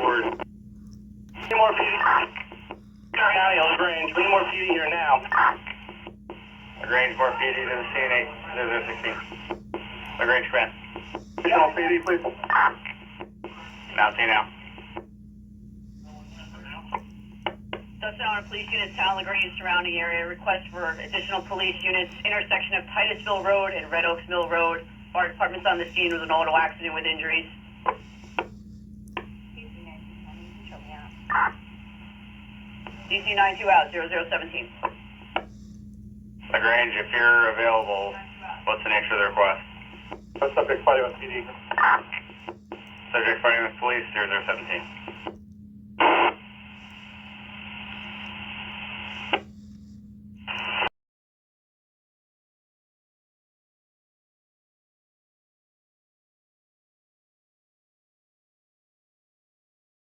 forward. We need more PD. County, LaGrange. We need more PD here now. LaGrange, more PD to the CNA 0016. LaGrange, command. Additional PD, please. Now, see now. Susquehanna Police Units, Town LaGrange surrounding area. Request for additional police units. Intersection of Titusville Road and Red Oaks Mill Road. Fire department's on the scene with an auto accident with injuries. DC 92 out, 0017. LaGrange, if you're available, what's the nature of the request? Subject fighting with PD. Subject fighting with police, 0017.